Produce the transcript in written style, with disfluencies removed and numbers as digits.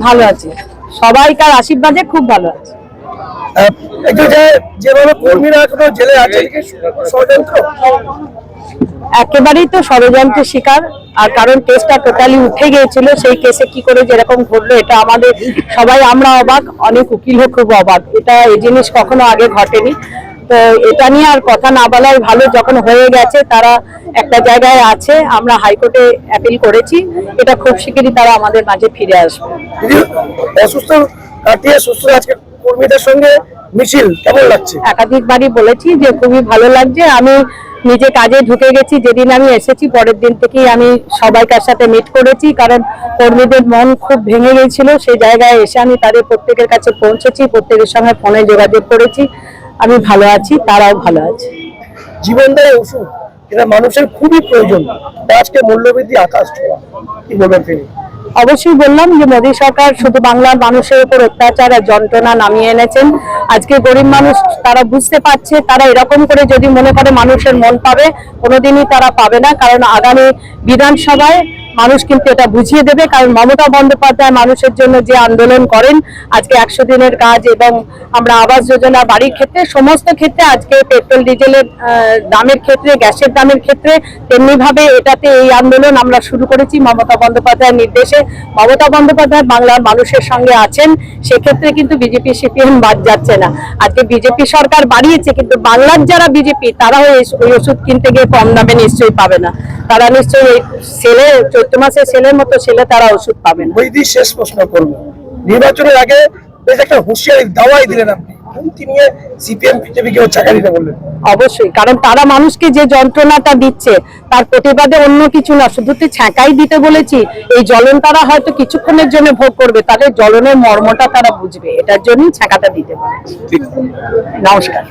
ভালো আছে, সবাইকার আশীর্বাদে খুব ভালো আছে। যেভাবে কর্মীরা এখনো জেলে আছে, ষড়যন্ত্র একেবারেই তো ষড়যন্ত্রের শিকার। আর কারণ কেসটা টোটালি উঠে গিয়েছিল, সেই কেসে কি করে যেরকম ঘটলো এটা আমাদের সবাই, আমরা অবাক, অনেক উকিলও খুব অবাক। এটা এই জিনিস কখনো আগে ঘটেনি। তো এটা নিয়ে আর কথা না বলাই ভালো। যখন হয়ে গেছে, তারা একটা জায়গায় আছে, আমরা হাইকোর্টে অ্যাপিল করেছি, এটা খুব শিগগিরই তারা আমাদের মাঝে ফিরে আসবে। অসুস্থ কাটিয়ে সুস্থ আজকে কর্মীদের সঙ্গে মিছিল কেমন লাগছে? একাধিকবারই বলেছি যে খুবই ভালো লাগছে। আমি নিজে কাজে ঢুকে গেছি, যেদিন আমি এসেছি পরের দিন থেকেই আমি সবাইকার সাথে মিট করেছি, কারণ কর্মীদের মন খুব ভেঙে গিয়েছিল। সেই জায়গায় এসে আমি তাদের প্রত্যেকের কাছে পৌঁছেছি, প্রত্যেকের সঙ্গে ফোনে যোগাযোগ করেছি। আমি ভালো আছি, তারাও ভালো আছে। জীবনদায়ী ওষুধ এটা মানুষের খুবই প্রয়োজন, আজকে মূল্যবৃদ্ধি আকাশ ছোঁয়া, কি বলবেন তিনি? অবশ্যই বললাম যে মোদী সরকার শুধু বাংলার মানুষের উপর অত্যাচার আর যন্ত্রণা নামিয়ে এনেছেন। আজকে গরিব মানুষ তারা বুঝতে পারছে, তারা এরকম করে যদি মনে করে মানুষের মন পাবে, কোনোদিনই তারা পাবে না। কারণ আগামী বিধানসভায় মানুষ কিন্তু এটা বুঝিয়ে দেবে। কারণ মমতা বন্দ্যোপাধ্যায় মানুষের জন্য যে আন্দোলন করেন, আজকে 100 দিনের কাজ এবং আমরা আবাস যোজনা, বাড়ির ক্ষেত্রে, সমস্ত ক্ষেত্রে, আজকে পেট্রোল ডিজেলের দামের ক্ষেত্রে, গ্যাসের দামের ক্ষেত্রে, তেমনি ভাবে এটাতে এই আন্দোলন আমরা শুরু করেছি মমতা বন্দ্যোপাধ্যায়ের নির্দেশে। মমতা বন্দ্যোপাধ্যায় বাংলার মানুষের সঙ্গে আছেন, সেক্ষেত্রে কিন্তু বিজেপি সিপিএম বাদ যাচ্ছে না। আজকে বিজেপি সরকার বাড়িয়েছে, কিন্তু বাংলার যারা বিজেপি, তারাও ওই ওষুধ কিনতে গিয়ে কম দামে নিশ্চয়ই পাবে না। তারা নিশ্চয়ই এই সেলে, চৈত্র মাসে সেলের মতো সেলে তারা ওষুধ পাবে না। ওই দিয়ে শেষ প্রশ্ন করবো, নির্বাচনের আগে বেশ একটা হুঁশিয়ারি দাওয়াই দিলেন আপনি, নিয়ে সিপিএম বিজেপিকে চাকা দিতে বললেন। অবশ্যই, কারণ তারা মানুষকে যে যন্ত্রণাটা দিচ্ছে তার প্রতিবাদে অন্য কিছু না, শুধু তো ছ্যাঁকাই দিতে বলেছি। এই জ্বলন তারা হয়তো কিছুক্ষণের জন্য ভোগ করবে, তাদের জ্বলনের মর্মটা তারা বুঝবে, এটার জন্যই ছ্যাঁকাটা দিতে বলেছি। নমস্কার।